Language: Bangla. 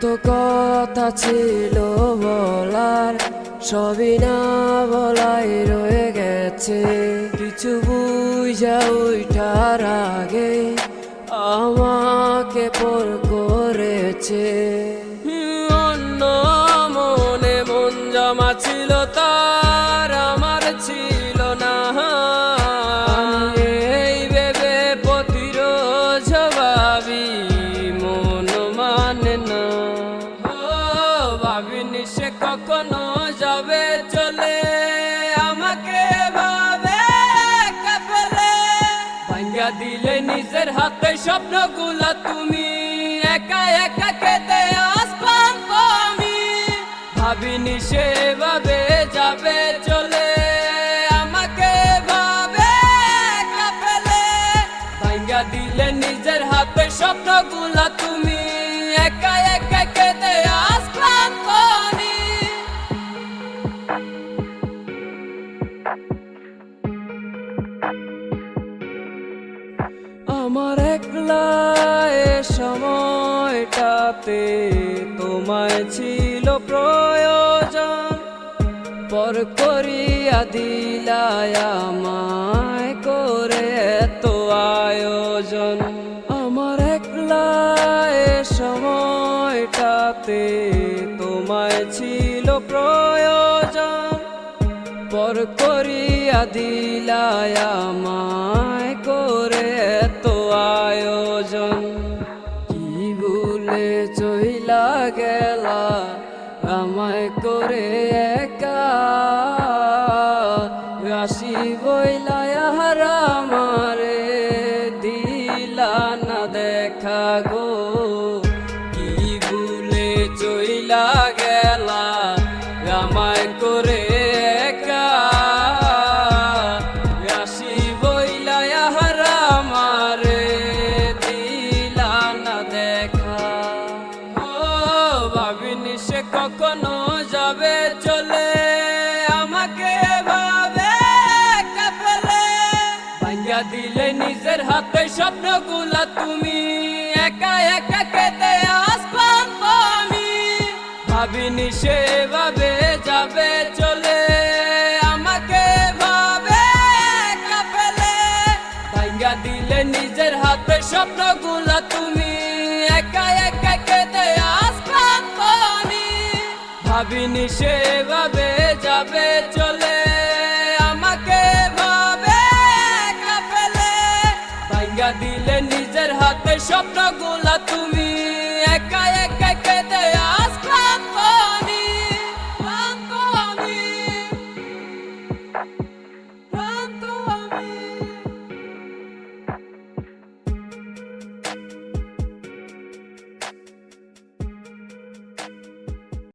কত কথা ছিল বলার, সবই না বলাই রয়ে গেছে। কিছু বুঝা উঠার আগে আমাকে পর করেছে। অন্য মনে মন জমা ছিল তার, আমার ছিল না। এই ভেবে প্রতিরোধ ভাবি মন মানে না। ভাবিনি সে কখনো যাবে চলে, আমাকে ভাবে একা ফেলে। ভাঙ্গা দিলে নিজের হাতে স্বপ্নগুলা তুমি, একা একা কেঁদে আসলাম আমি। ভাবিনি সে ভাবে যাবে চলে, আমাকে ভাবে একা ফেলে। ভাঙ্গা দিলে নিজের হাতে স্বপ্নগুলা তুমি, একা একা কেঁদে আসলাম আমি। আমার একলা এ সময়টাতে তোমায় ছিল প্রয়োজন, পর করিয়া দিলায় আমায় করে এত আয়োজন। আমার একলা এ সময়টাতে তোমায় ছিল প্রয়োজন, পর করিয়া দিলায় আমায় করে এত আয়োজন। কি ভুলে চইলা গেলা আমায় করে একা, রাশি বইলায় আর আমারে দিলা না দেখা গো। কি ভুলে চইলা গেলা আমায় করে একা, রাশি বইলায় আর আমারে দিলা না দেখা। ভাবিনি সে কখনো যাবে চলে, আমাকে ভাবে একা ফেলে। ভাঙ্গা দিলে নিজের হাতে স্বপ্নগুলা তুমি, একা একা কেঁদে আসলাম আমি। ভাবিনি সে ভাবে যাবে চলে, আমাকে ভাবে একা ফেলে। ভাঙ্গা দিলে নিজের হাতে স্বপ্নগুলা তুমি, একা একা কেঁদে আসলাম আমি। ভাবিনি সে ভাবে যাবে চলে,